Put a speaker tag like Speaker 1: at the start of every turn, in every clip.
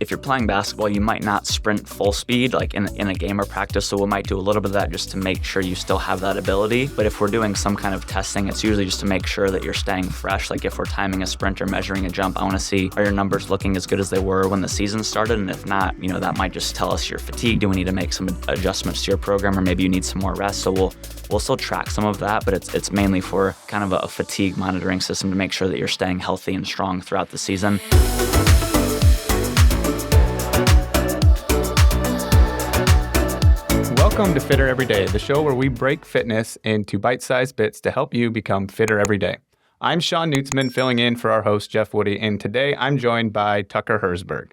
Speaker 1: if you're playing basketball, you might not sprint full speed like in a game or practice, so we might do a little bit of that just to make sure you still have that ability. But if we're doing some kind of testing, it's usually just to make sure that you're staying fresh. Like if we're timing a sprint or measuring a jump, I want to see, are your numbers looking as good as they were when the season started? And if not, that might just tell us you're fatigued. Do we need to make some adjustments to your program, or maybe you need some more rest? So we'll still track some of that, but it's mainly for kind of a fatigue monitoring system to make sure that you're staying healthy and strong throughout the season.
Speaker 2: Welcome to Fitter Every Day, the show where we break fitness into bite-sized bits to help you become fitter every day. I'm Shawn Nuetzman, filling in for our host, Jeff Woody, and today I'm joined by Tucker Herzberg.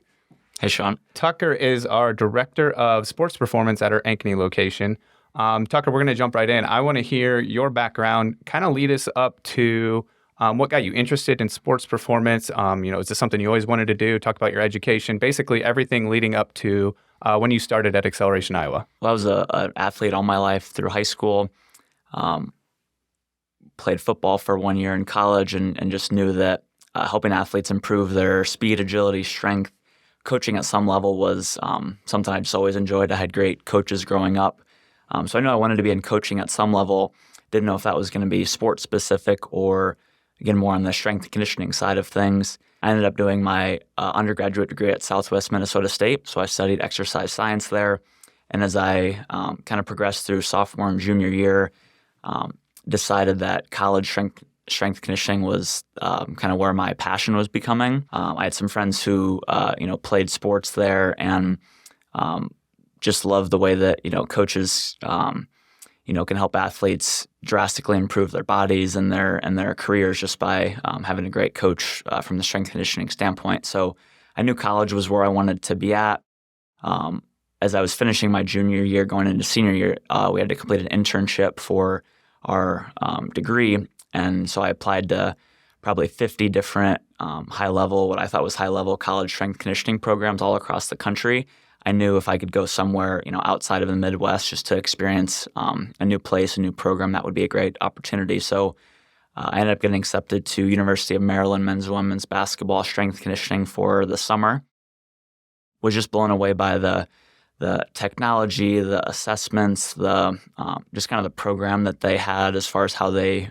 Speaker 1: Hey, Shawn.
Speaker 2: Tucker is our Director of Sports Performance at our Ankeny location. Tucker, we're going to jump right in. I want to hear your background, kind of lead us up to what got you interested in sports performance. Is this something you always wanted to do? Talk about your education, basically everything leading up to when you started at Acceleration Iowa.
Speaker 1: Well, I was an athlete all my life through high school. Played football for 1 year in college and just knew that helping athletes improve their speed, agility, strength, coaching at some level was something I just always enjoyed. I had great coaches growing up. So I knew I wanted to be in coaching at some level. Didn't know if that was going to be sports specific or, again, more on the strength and conditioning side of things. I ended up doing my undergraduate degree at Southwest Minnesota State, so I studied exercise science there. And as I kind of progressed through sophomore and junior year, decided that college strength conditioning was kind of where my passion was becoming. I had some friends who played sports there and just loved the way that coaches can help athletes drastically improve their bodies and their careers just by having a great coach from the strength conditioning standpoint. So I knew college was where I wanted to be at. As I was finishing my junior year, going into senior year, we had to complete an internship for our degree. And so I applied to probably 50 different what I thought was high-level college strength conditioning programs all across the country. I knew if I could go somewhere, outside of the Midwest just to experience a new place, a new program, that would be a great opportunity. So I ended up getting accepted to University of Maryland men's and women's basketball strength conditioning for the summer. Was just blown away by the technology, the assessments, the just kind of the program that they had as far as how they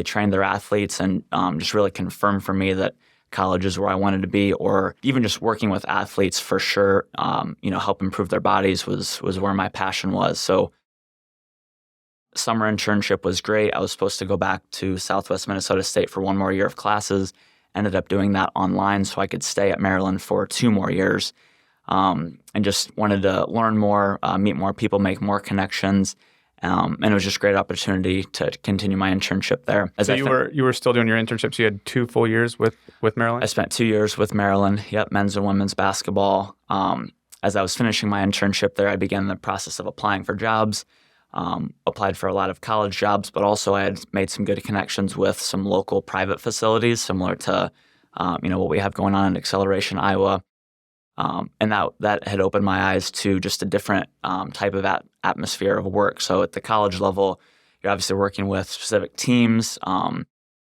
Speaker 1: trained their athletes, and just really confirmed for me that college is where I wanted to be, or even just working with athletes for sure, help improve their bodies was where my passion was. So summer internship was great. I was supposed to go back to Southwest Minnesota State for one more year of classes, ended up doing that online so I could stay at Maryland for 2 more years, and just wanted to learn more, meet more people, make more connections. And it was just a great opportunity to continue my internship there.
Speaker 2: So you were still doing your internships. You had 2 full years with Maryland?
Speaker 1: I spent 2 years with Maryland, men's and women's basketball. As I was finishing my internship there, I began the process of applying for jobs, applied for a lot of college jobs, but also I had made some good connections with some local private facilities, similar to what we have going on in Acceleration Iowa. And that had opened my eyes to just a different type of atmosphere of work. So at the college level, you're obviously working with specific teams,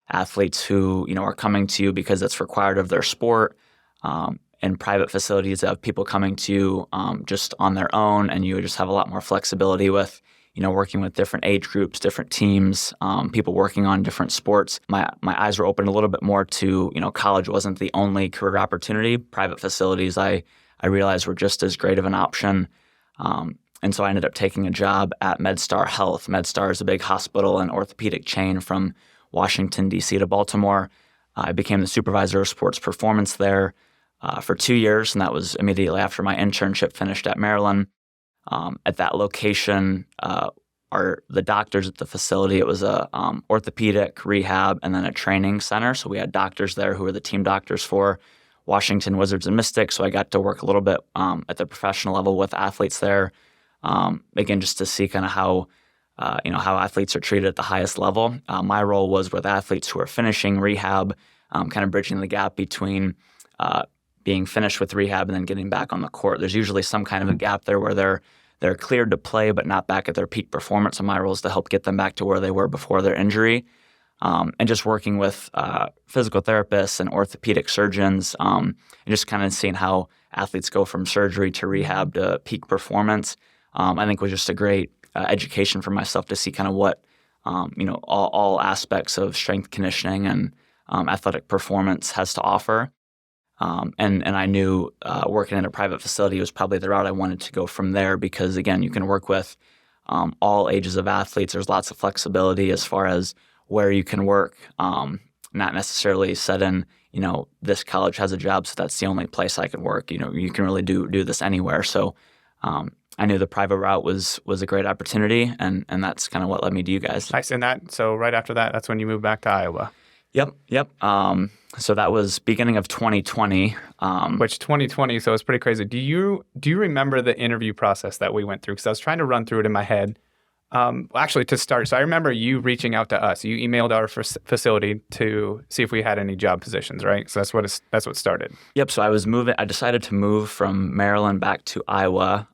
Speaker 1: athletes who are coming to you because it's required of their sport. And private facilities have people coming to you just on their own, and you just have a lot more flexibility with working with different age groups, different teams, people working on different sports. My eyes were opened a little bit more to, college wasn't the only career opportunity. Private facilities, I realized were just as great of an option. And so I ended up taking a job at MedStar Health. MedStar is a big hospital and orthopedic chain from Washington, D.C. to Baltimore. I became the supervisor of sports performance there for 2 years, and that was immediately after my internship finished at Maryland. At that location, the doctors at the facility, it was a orthopedic rehab and then a training center. So we had doctors there who were the team doctors for Washington Wizards and Mystics. So I got to work a little bit at the professional level with athletes there. Again, just to see kind of how athletes are treated at the highest level. My role was with athletes who are finishing rehab, kind of bridging the gap between being finished with rehab and then getting back on the court. There's usually some kind of a gap there where they're cleared to play but not back at their peak performance. And my role is to help get them back to where they were before their injury. And just working with physical therapists and orthopedic surgeons, and just kind of seeing how athletes go from surgery to rehab to peak performance, I think was just a great education for myself to see kind of what, all aspects of strength conditioning and athletic performance has to offer. And I knew working in a private facility was probably the route I wanted to go from there because, again, you can work with all ages of athletes. There's lots of flexibility as far as where you can work, not necessarily set in, this college has a job, so that's the only place I can work. You can really do this anywhere. So I knew the private route was a great opportunity, and that's kind of what led me to you guys.
Speaker 2: Nice. And so right after that, that's when you moved back to Iowa.
Speaker 1: Yep. So that was beginning of 2020.
Speaker 2: Which 2020, so it's pretty crazy. Do you remember the interview process that we went through? Because I was trying to run through it in my head. Actually, to start, so I remember you reaching out to us. You emailed our facility to see if we had any job positions, right? So that's what started.
Speaker 1: Yep. So I decided to move from Maryland back to Iowa.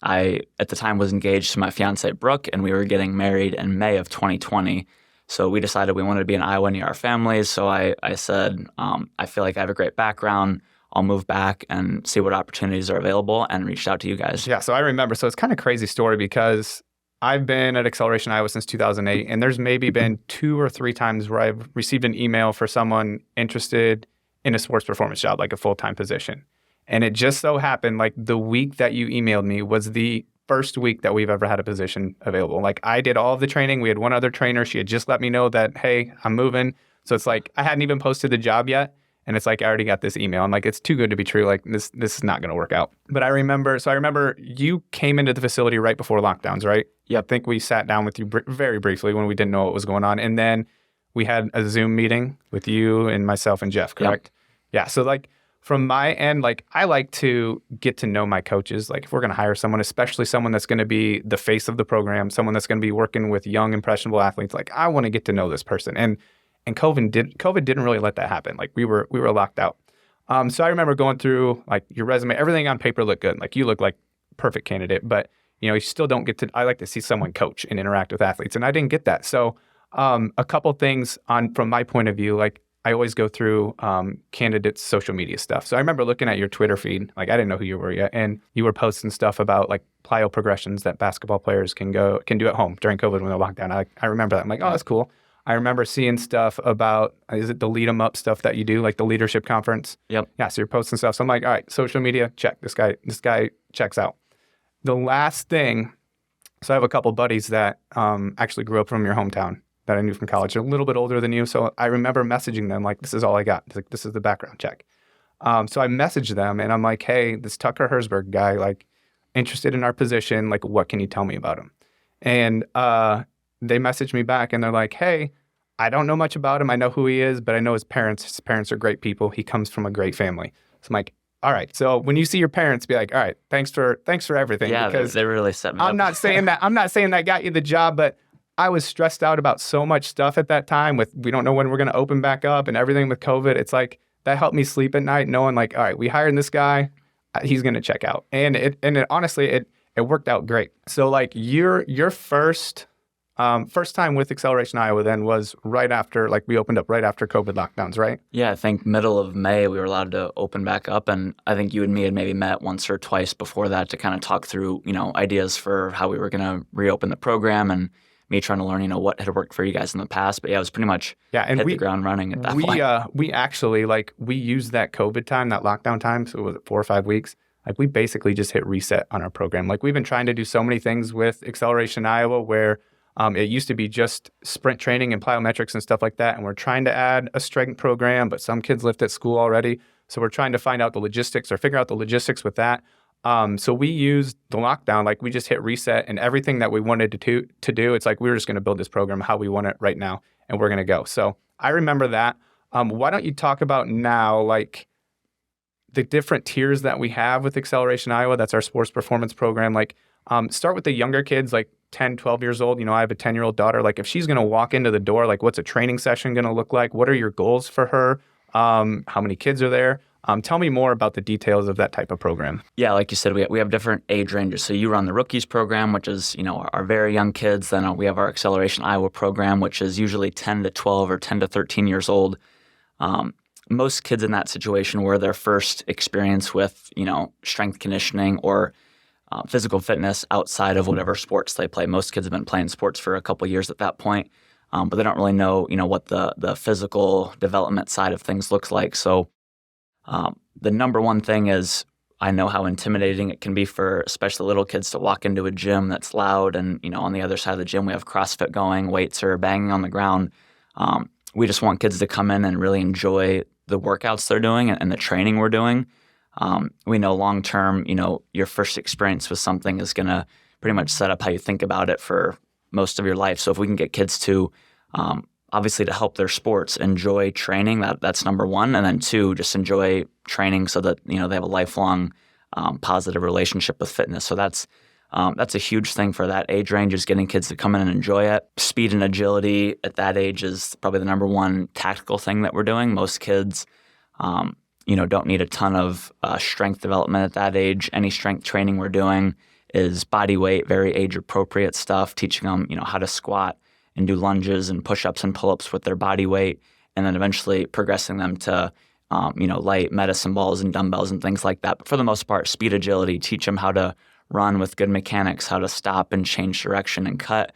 Speaker 1: I, at the time, was engaged to my fiancée, Brooke, and we were getting married in May of 2020. So we decided we wanted to be in Iowa near our families. So I said, I feel like I have a great background. I'll move back and see what opportunities are available, and reached out to you guys.
Speaker 2: Yeah, so I remember. So it's kind of a crazy story because I've been at Acceleration Iowa since 2008, and there's maybe been 2 or 3 times where I've received an email for someone interested in a sports performance job, like a full-time position. And it just so happened, like the week that you emailed me was the first week that we've ever had a position available. Like I did all of the training. We had one other trainer. She had just let me know that, hey, I'm moving. So it's like I hadn't even posted the job yet. And it's like I already got this email. I'm like, it's too good to be true. Like this is not going to work out. But I remember you came into the facility right before lockdowns, right? Yeah. I think we sat down with you very briefly when we didn't know what was going on. And then we had a Zoom meeting with you and myself and Jeff, correct? Yep. Yeah. So like from my end, like I like to get to know my coaches. Like if we're going to hire someone, especially someone that's going to be the face of the program, someone that's going to be working with young, impressionable athletes, like I want to get to know this person. And COVID didn't really let that happen. Like we were locked out. So I remember going through like your resume, everything on paper looked good. Like you look like perfect candidate, but you still don't get to, I like to see someone coach and interact with athletes. And I didn't get that. So a couple things from my point of view, like I always go through candidates' social media stuff. So I remember looking at your Twitter feed, like I didn't know who you were yet, and you were posting stuff about like plyo progressions that basketball players can do at home during COVID when they're locked down. I remember that. I'm like, oh, that's cool. I remember seeing stuff about, is it the Lead 'em Up stuff that you do, like the leadership conference?
Speaker 1: Yep.
Speaker 2: Yeah, so you're posting stuff. So I'm like, all right, social media, check. This guy checks out. The last thing, so I have a couple buddies that actually grew up from your hometown that I knew from college. They're a little bit older than you. So I remember messaging them like, this is all I got. Like, this is the background check. So I messaged them and I'm like, hey, this Tucker Herzberg guy, like interested in our position. Like, what can you tell me about him? And they messaged me back and they're like, hey, I don't know much about him. I know who he is, but I know his parents. His parents are great people. He comes from a great family. So I'm like, all right. So when you see your parents, be like, all right, thanks for everything.
Speaker 1: Yeah,
Speaker 2: because
Speaker 1: they really set me up.
Speaker 2: I'm not saying that got you the job, but I was stressed out about so much stuff at that time with, we don't know when we're going to open back up and everything with COVID. It's like, that helped me sleep at night knowing like, all right, we hired this guy, he's going to check out. And honestly, it worked out great. So like your first time with Acceleration Iowa then was right after, like we opened up right after COVID lockdowns, right?
Speaker 1: Yeah, I think middle of May we were allowed to open back up, and I think you and me had maybe met once or twice before that to kind of talk through, ideas for how we were going to reopen the program, and me trying to learn, what had worked for you guys in the past. But yeah, it was pretty much hit the ground running at that point.
Speaker 2: We actually, like, we used that COVID time, that lockdown time, so it was 4 or 5 weeks. Like, we basically just hit reset on our program. Like, we've been trying to do so many things with Acceleration Iowa where it used to be just sprint training and plyometrics and stuff like that. And we're trying to add a strength program, but some kids lift at school already. So we're trying to find out the logistics or figure out the logistics with that. So we used the lockdown, like we just hit reset and everything that we wanted to do. It's like, we were just going to build this program how we want it right now, and we're going to go. So I remember that. Why don't you talk about now, like the different tiers that we have with Acceleration Iowa? That's our sports performance program. Like, start with the younger kids, like 10, 12 years old. I have a 10-year-old daughter. Like, if she's going to walk into the door, like, what's a training session going to look like? What are your goals for her? How many kids are there? Tell me more about the details of that type of program.
Speaker 1: Yeah, like you said, we have different age ranges. So you run the rookies program, which is, our very young kids. Then we have our Acceleration Iowa program, which is usually 10 to 12 or 10 to 13 years old. most kids in that situation were their first experience with, strength conditioning or physical fitness outside of whatever sports they play. Most kids have been playing sports for a couple years at that point, but they don't really know, what the physical development side of things looks like. So the number one thing is I know how intimidating it can be for especially little kids to walk into a gym that's loud and, on the other side of the gym we have CrossFit going, weights are banging on the ground. We just want kids to come in and really enjoy the workouts they're doing and the training we're doing. We know long term, your first experience with something is going to pretty much set up how you think about it for most of your life. So if we can get kids to, obviously to help their sports, enjoy training, that's number one. And then two, just enjoy training so that, they have a lifelong positive relationship with fitness. So that's a huge thing for that age range, is getting kids to come in and enjoy it. Speed and agility at that age is probably the number one tactical thing that we're doing. Most kids, don't need a ton of strength development at that age. Any strength training we're doing is body weight, very age-appropriate stuff, teaching them, how to squat and do lunges and push-ups and pull-ups with their body weight, and then eventually progressing them to, light medicine balls and dumbbells and things like that. But for the most part, speed, agility, teach them how to run with good mechanics, how to stop and change direction and cut.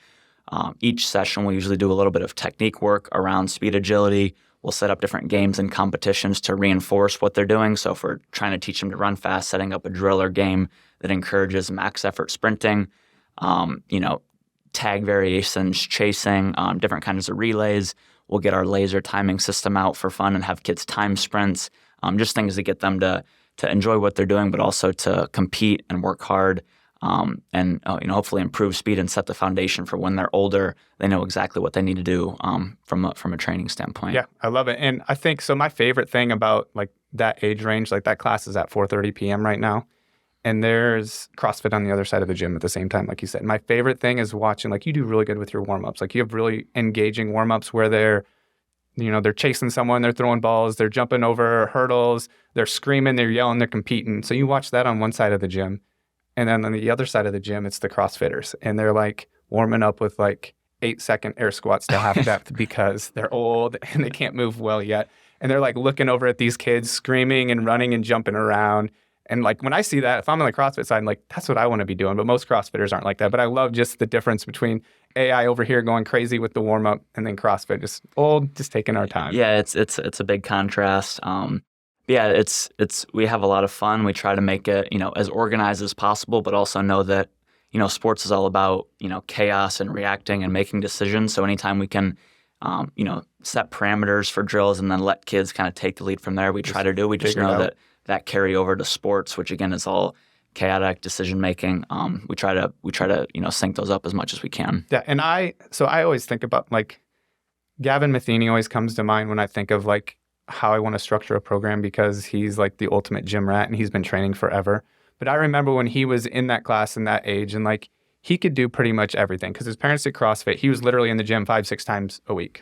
Speaker 1: Each session, we usually do a little bit of technique work around speed, agility. We'll set up different games and competitions to reinforce what they're doing. So if we're trying to teach them to run fast, setting up a drill or game that encourages max effort sprinting, tag variations, chasing, different kinds of relays. We'll get our laser timing system out for fun and have kids time sprints, just things to get them to enjoy what they're doing, but also to compete and work hard, and hopefully improve speed and set the foundation for when they're older. They know exactly what they need to do from a training standpoint.
Speaker 2: Yeah, I love it. And I think so. My favorite thing about like that age range, like that class is at 4:30 p.m. right now, and there's CrossFit on the other side of the gym at the same time, like you said. My favorite thing is watching, like, you do really good with your warm-ups. Like, you have really engaging warm-ups where they're chasing someone, they're throwing balls, they're jumping over hurdles, they're screaming, they're yelling, they're competing. So you watch that on one side of the gym. And then on the other side of the gym, it's the CrossFitters. And they're like warming up with like 8-second air squats to half depth because they're old and they can't move well yet. And they're like looking over at these kids screaming and running and jumping around. And like when I see that, if I'm on the CrossFit side, I'm like, that's what I want to be doing. But most CrossFitters aren't like that. But I love just the difference between AI over here going crazy with the warm up and then CrossFit just old, just taking our time.
Speaker 1: Yeah, it's a big contrast. It's we have a lot of fun. We try to make it, as organized as possible, but also know that, sports is all about, chaos and reacting and making decisions. So anytime we can, set parameters for drills and then let kids kind of take the lead from there, we try to do. We just know that carry over to sports, which again is all chaotic decision making. We try to sync those up as much as we can.
Speaker 2: Yeah, and I always think about like Gavin Matheny always comes to mind when I think of like how I want to structure a program, because he's like the ultimate gym rat and he's been training forever. But I remember when he was in that class in that age, and like he could do pretty much everything because his parents did CrossFit. He was literally in the gym 5-6 times a week.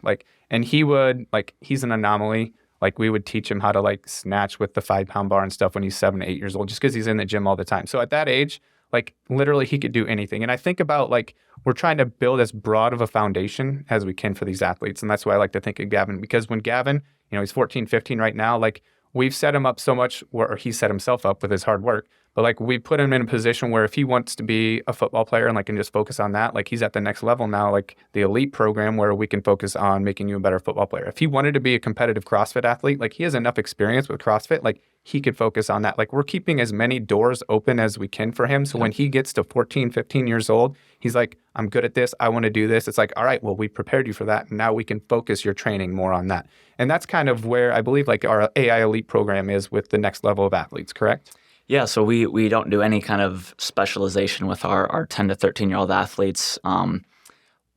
Speaker 2: And he would he's an anomaly. Like we would teach him how to like snatch with the 5-pound bar and stuff when he's 7 to 8 years old, just because he's in the gym all the time. So at that age, like literally he could do anything. And I think about like we're trying to build as broad of a foundation as we can for these athletes. And that's why I like to think of Gavin, because when Gavin, he's 14, 15 right now, like we've set him up so much, or he set himself up with his hard work, but like we put him in a position where if he wants to be a football player and can just focus on that, like he's at the next level now, like the elite program where we can focus on making you a better football player. If he wanted to be a competitive CrossFit athlete, like he has enough experience with CrossFit, like he could focus on that. Like we're keeping as many doors open as we can for him. So when he gets to 14, 15 years old, he's like, I'm good at this. I want to do this. It's like, all right, well, we prepared you for that. And now we can focus your training more on that. And that's kind of where I believe like our AI elite program is with the next level of athletes, correct?
Speaker 1: Yeah, so we don't do any kind of specialization with our 10 to 13-year-old athletes.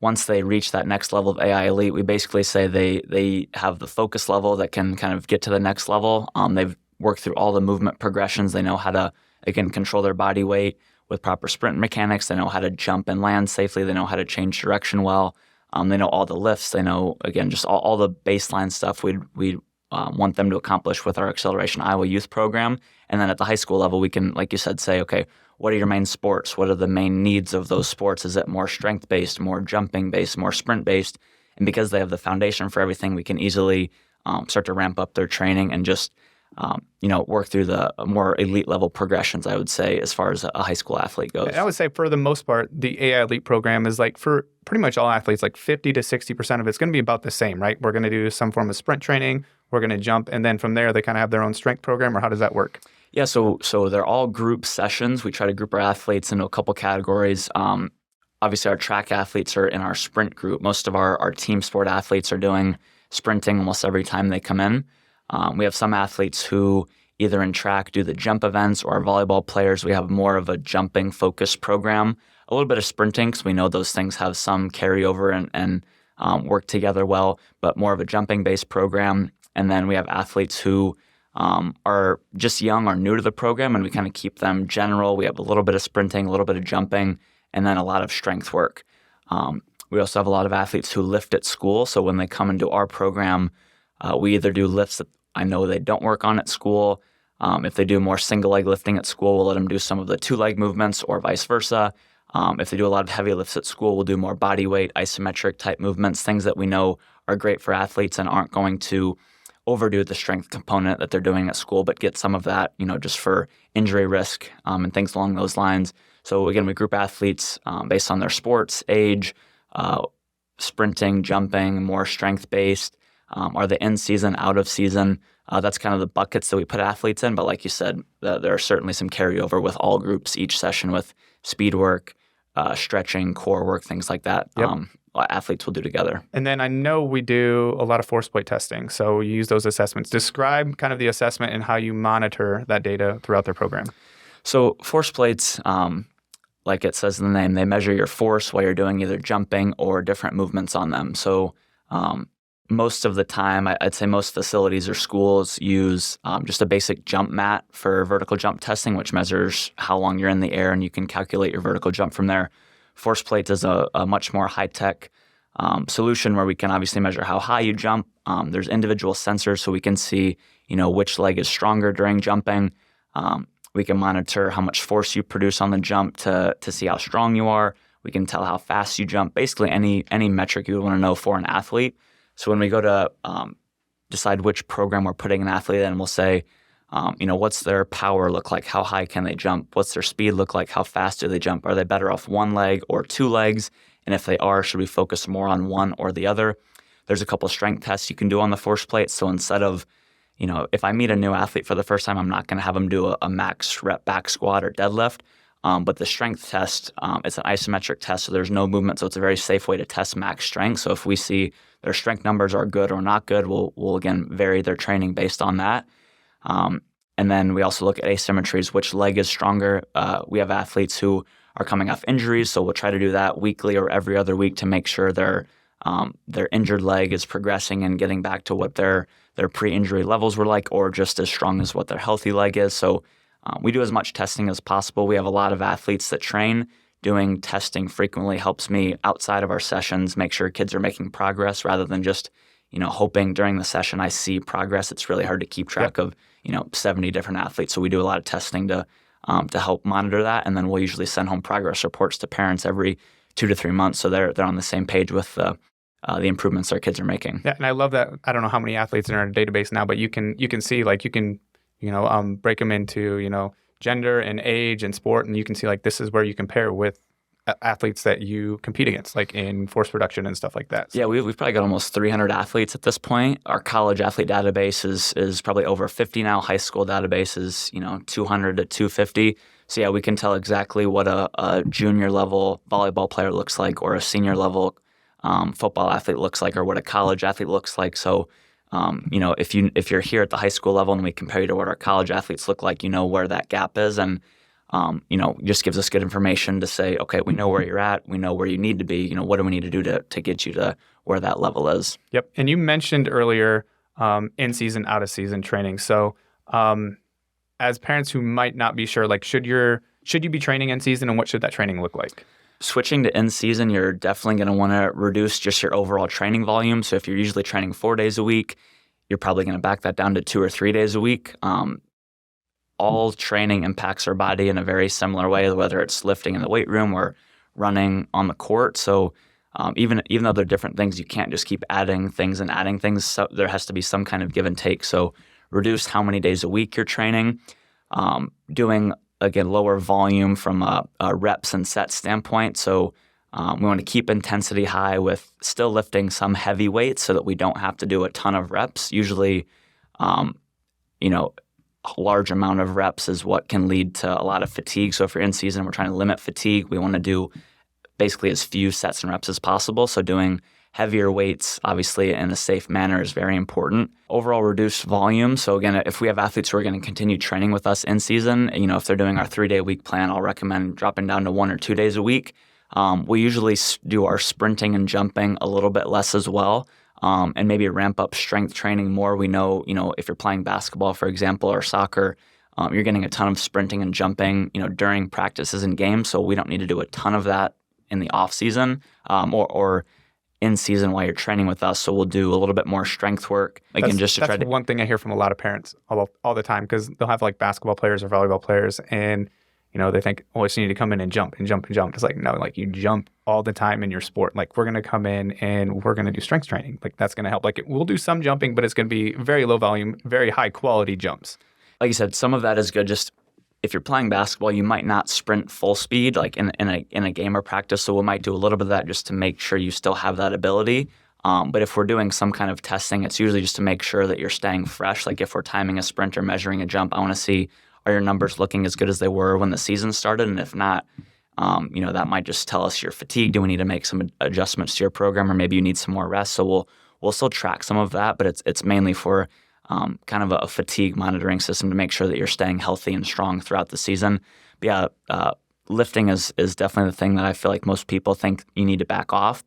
Speaker 1: Once they reach that next level of AI elite, we basically say they have the focus level that can kind of get to the next level. They've worked through all the movement progressions. They know how to, again, control their body weight with proper sprint mechanics. They know how to jump and land safely. They know how to change direction well. They know all the lifts. They know, again, just all the baseline stuff we want them to accomplish with our Acceleration Iowa Youth Program. And then at the high school level, we can, like you said, say, okay, what are your main sports? What are the main needs of those sports? Is it more strength-based, more jumping-based, more sprint-based? And because they have the foundation for everything, we can easily start to ramp up their training and just work through the more elite level progressions, I would say, as far as a high school athlete goes.
Speaker 2: I would say for the most part, the AI Elite program is like for pretty much all athletes, like 50 to 60% of it's going to be about the same, right? We're going to do some form of sprint training, we're going to jump, and then from there, they kind of have their own strength program, or how does that work?
Speaker 1: Yeah, so they're all group sessions. We try to group our athletes into a couple categories. Obviously, our track athletes are in our sprint group. Most of our team sport athletes are doing sprinting almost every time they come in. We have some athletes who either in track do the jump events, or our volleyball players, we have more of a jumping focused program. A little bit of sprinting, because we know those things have some carryover and work together well, but more of a jumping based program. And then we have athletes who are just young or new to the program, and we kind of keep them general. We have a little bit of sprinting, a little bit of jumping, and then a lot of strength work. We also have a lot of athletes who lift at school. So when they come into our program, we either do lifts that I know they don't work on at school. If they do more single leg lifting at school, we'll let them do some of the 2-leg movements, or vice versa. If they do a lot of heavy lifts at school, we'll do more body weight, isometric type movements, things that we know are great for athletes and aren't going to overdo the strength component that they're doing at school, but get some of that, just for injury risk and things along those lines. So again, we group athletes based on their sports, age, sprinting, jumping, more strength-based. Are they in season, out of season? That's kind of the buckets that we put athletes in. But like you said, there are certainly some carryover with all groups, each session with speed work, stretching, core work, things like that.
Speaker 2: Yep.
Speaker 1: Athletes will do together.
Speaker 2: And then I know we do a lot of force plate testing. So we use those assessments. Describe kind of the assessment and how you monitor that data throughout their program.
Speaker 1: So force plates, like it says in the name, they measure your force while you're doing either jumping or different movements on them. So most of the time, I'd say most facilities or schools use just a basic jump mat for vertical jump testing, which measures how long you're in the air, and you can calculate your vertical jump from there. Force plates is a much more high-tech solution where we can obviously measure how high you jump. There's individual sensors, so we can see, which leg is stronger during jumping. We can monitor how much force you produce on the jump to see how strong you are. We can tell how fast you jump. Basically, any metric you would want to know for an athlete. So when we go to decide which program we're putting an athlete in, we'll say, what's their power look like? How high can they jump? What's their speed look like? How fast do they jump? Are they better off one leg or two legs? And if they are, should we focus more on one or the other? There's a couple strength tests you can do on the force plate. So instead of, if I meet a new athlete for the first time, I'm not going to have them do a max rep back squat or deadlift. But the strength test, it's an isometric test, so there's no movement. So it's a very safe way to test max strength. So if we see their strength numbers are good or not good, we'll again vary their training based on that. And then we also look at asymmetries, which leg is stronger. We have athletes who are coming off injuries, so we'll try to do that weekly or every other week to make sure their injured leg is progressing and getting back to what their pre-injury levels were like, or just as strong as what their healthy leg is. So we do as much testing as possible. We have a lot of athletes that train. Doing testing frequently helps me outside of our sessions make sure kids are making progress rather than just, hoping during the session I see progress. It's really hard to keep track of, 70 different athletes. So we do a lot of testing to help monitor that. And then we'll usually send home progress reports to parents every 2 to 3 months. So they're on the same page with the improvements our kids are making.
Speaker 2: Yeah, and I love that. I don't know how many athletes are in our database now, but you can see break them into, gender and age and sport, and you can see this is where you compare with athletes that you compete against, like in force production and stuff like that. So.
Speaker 1: Yeah, we've probably got almost 300 athletes at this point. Our college athlete database is probably over 50 now. High school database is 200 to 250. So yeah, we can tell exactly what a junior level volleyball player looks like, or a senior level football athlete looks like, or what a college athlete looks like. So if you're here at the high school level and we compare you to what our college athletes look like, where that gap is, and just gives us good information to say, okay, we know where you're at, we know where you need to be. What do we need to do to get you to where that level is?
Speaker 2: Yep. And you mentioned earlier in season, out of season training. So as parents who might not be sure, should you be training in season, and what should that training look like?
Speaker 1: Switching to in-season, you're definitely going to want to reduce just your overall training volume. So if you're usually training 4 days a week, you're probably going to back that down to 2 or 3 days a week. All training impacts our body in a very similar way, whether it's lifting in the weight room or running on the court. So even though they're different things, you can't just keep adding things and adding things. So there has to be some kind of give and take. So reduce how many days a week you're training, doing, again, lower volume from a reps and set standpoint. So we want to keep intensity high with still lifting some heavy weights so that we don't have to do a ton of reps. Usually, a large amount of reps is what can lead to a lot of fatigue. So if you're in season, we're trying to limit fatigue. We want to do basically as few sets and reps as possible. So doing heavier weights, obviously, in a safe manner is very important. Overall, reduced volume. So again, if we have athletes who are going to continue training with us in season, if they're doing our 3-day-a-week plan, I'll recommend dropping down to 1 or 2 days a week. We usually do our sprinting and jumping a little bit less as well, and maybe ramp up strength training more. We know, if you're playing basketball, for example, or soccer, you're getting a ton of sprinting and jumping, during practices and games. So we don't need to do a ton of that in the off season, or in season while you're training with us. So we'll do a little bit more strength work. Again,
Speaker 2: That's one thing I hear from a lot of parents all the time, because they'll have like basketball players or volleyball players, and they think, oh, I just need to come in and jump and jump and jump. It's like, no, like you jump all the time in your sport. Like we're going to come in and we're going to do strength training. Like that's going to help. Like we'll do some jumping, but it's going to be very low volume, very high quality jumps.
Speaker 1: Like you said, some of that is good. Just if you're playing basketball, you might not sprint full speed like in a game or practice. So we might do a little bit of that just to make sure you still have that ability. But if we're doing some kind of testing, it's usually just to make sure that you're staying fresh. Like if we're timing a sprint or measuring a jump, I want to see, are your numbers looking as good as they were when the season started? And if not, that might just tell us you're fatigued. Do we need to make some adjustments to your program, or maybe you need some more rest? So we'll still track some of that, but it's mainly for kind of a fatigue monitoring system to make sure that you're staying healthy and strong throughout the season. But yeah, lifting is definitely the thing that I feel like most people think you need to back off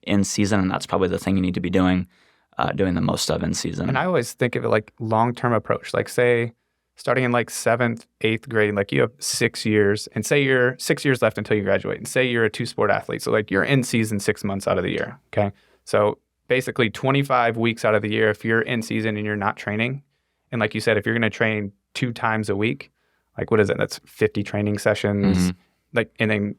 Speaker 1: in season, and that's probably the thing you need to be doing the most of in season.
Speaker 2: And I always think of it like long-term approach. Like say, starting in like 7th, 8th grade, like you have 6 years, and say you're 6 years left until you graduate, and say you're a 2-sport athlete. So like you're in season 6 months out of the year, okay? So basically 25 weeks out of the year, if you're in season and you're not training, and like you said, if you're going to train 2 times a week, like what is it? That's 50 training sessions. Mm-hmm. Like, and then,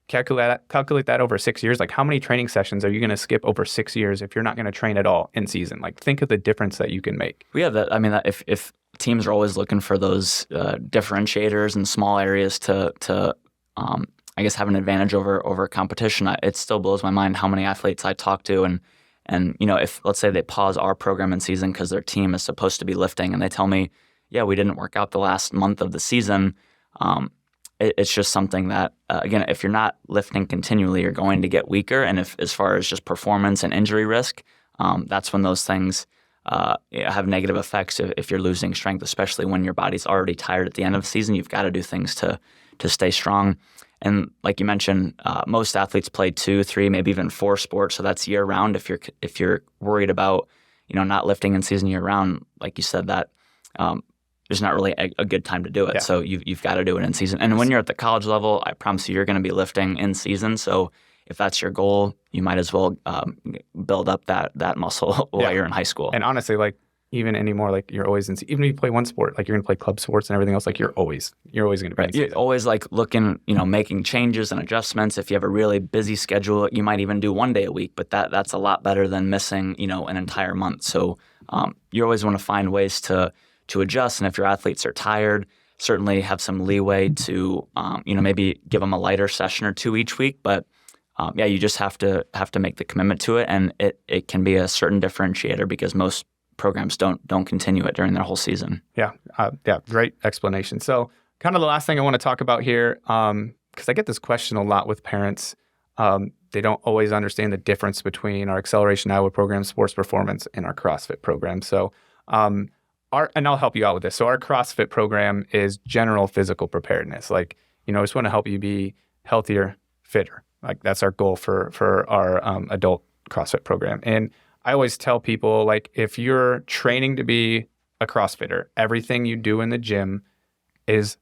Speaker 2: calculate that over 6 years. Like how many training sessions are you going to skip over 6 years if you're not going to train at all in season? Like think of the difference that you can make.
Speaker 1: We have that. I mean, if teams are always looking for those differentiators and small areas to I guess have an advantage over competition. It still blows my mind how many athletes I talk to, and if let's say they pause our program in season because their team is supposed to be lifting, and they tell me, yeah, we didn't work out the last month of the season. It's just something that again, if you're not lifting continually, you're going to get weaker, and if as far as just performance and injury risk, that's when those things have negative effects if you're losing strength, especially when your body's already tired at the end of the season. You've got to do things to stay strong. And like you mentioned, most athletes play 2, 3, maybe even 4 sports, so that's year round. If you're worried about not lifting in season year round, like you said, that there's not really a good time to do it. Yeah. So you've got to do it in season. And when you're at the college level, I promise you're going to be lifting in season. So if that's your goal, you might as well build up that muscle while you're in high school.
Speaker 2: And honestly, like even anymore, like you're always even if you play one sport, like you're going to play club sports and everything else, like you're always going to be
Speaker 1: right. You're always like looking, making changes and adjustments. If you have a really busy schedule, you might even do 1 day a week, but that's a lot better than missing, an entire month. So you always want to find ways to adjust. And if your athletes are tired, certainly have some leeway to, maybe give them a lighter session or 2 each week, but you just have to make the commitment to it, and it can be a certain differentiator because most programs don't continue it during their whole season.
Speaker 2: Yeah, great explanation. So, kind of the last thing I want to talk about here, because I get this question a lot with parents. They don't always understand the difference between our Acceleration Iowa program, sports performance, and our CrossFit program. So, and I'll help you out with this. So, our CrossFit program is general physical preparedness. Like, I just want to help you be healthier, fitter. Like that's our goal for our adult CrossFit program. And I always tell people, like, if you're training to be a CrossFitter, everything you do in the gym is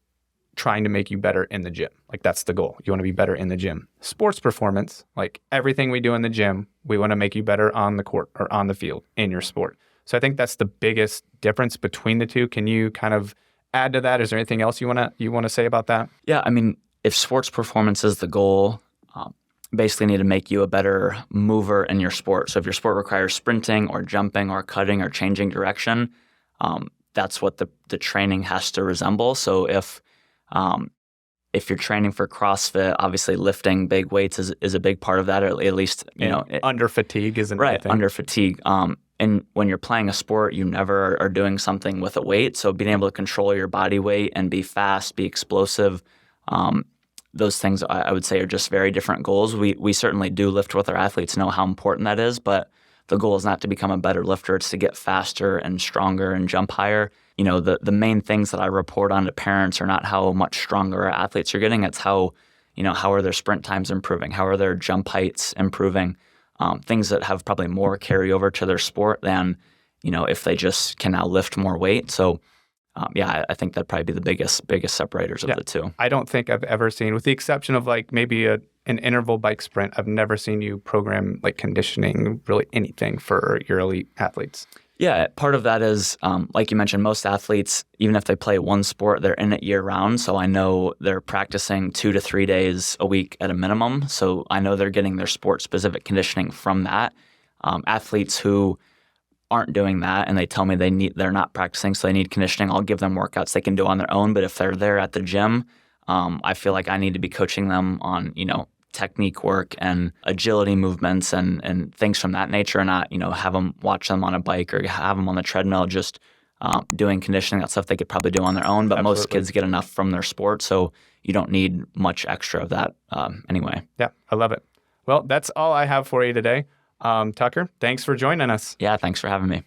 Speaker 2: trying to make you better in the gym. Like that's the goal. You want to be better in the gym. Sports performance, like everything we do in the gym, we want to make you better on the court or on the field in your sport. So I think that's the biggest difference between the two. Can you kind of add to that? Is there anything else you want to say about that?
Speaker 1: Yeah, I mean, if sports performance is the goal, basically need to make you a better mover in your sport. So if your sport requires sprinting or jumping or cutting or changing direction, that's what the training has to resemble. So if you're training for CrossFit, obviously lifting big weights is a big part of that, or at least,
Speaker 2: under fatigue isn't
Speaker 1: right,
Speaker 2: anything.
Speaker 1: under fatigue. And when you're playing a sport, you never are doing something with a weight. So being able to control your body weight and be fast, be explosive, those things I would say are just very different goals. We certainly do lift with our athletes, know how important that is, but the goal is not to become a better lifter. It's to get faster and stronger and jump higher. The main things that I report on to parents are not how much stronger our athletes are getting. It's how are their sprint times improving? How are their jump heights improving? Things that have probably more carryover to their sport than, if they just can now lift more weight. So, I think that'd probably be the biggest separators of the two.
Speaker 2: I don't think I've ever seen, with the exception of like maybe an interval bike sprint, I've never seen you program like conditioning, really anything for your elite athletes.
Speaker 1: Yeah, part of that is, like you mentioned, most athletes, even if they play one sport, they're in it year round. So I know they're practicing 2 to 3 days a week at a minimum. So I know they're getting their sport-specific conditioning from that. Athletes who aren't doing that and they tell me they're not practicing, so they need conditioning, I'll give them workouts they can do on their own. But if they're there at the gym, I feel like I need to be coaching them on, technique work and agility movements and things from that nature, and not, have them watch them on a bike or have them on the treadmill just doing conditioning. That's stuff they could probably do on their own, but
Speaker 2: Absolutely.
Speaker 1: Most kids get enough from their sport, so you don't need much extra of that anyway.
Speaker 2: Yeah, I love it. Well, that's all I have for you today. Tucker, thanks for joining us.
Speaker 1: Yeah, thanks for having me.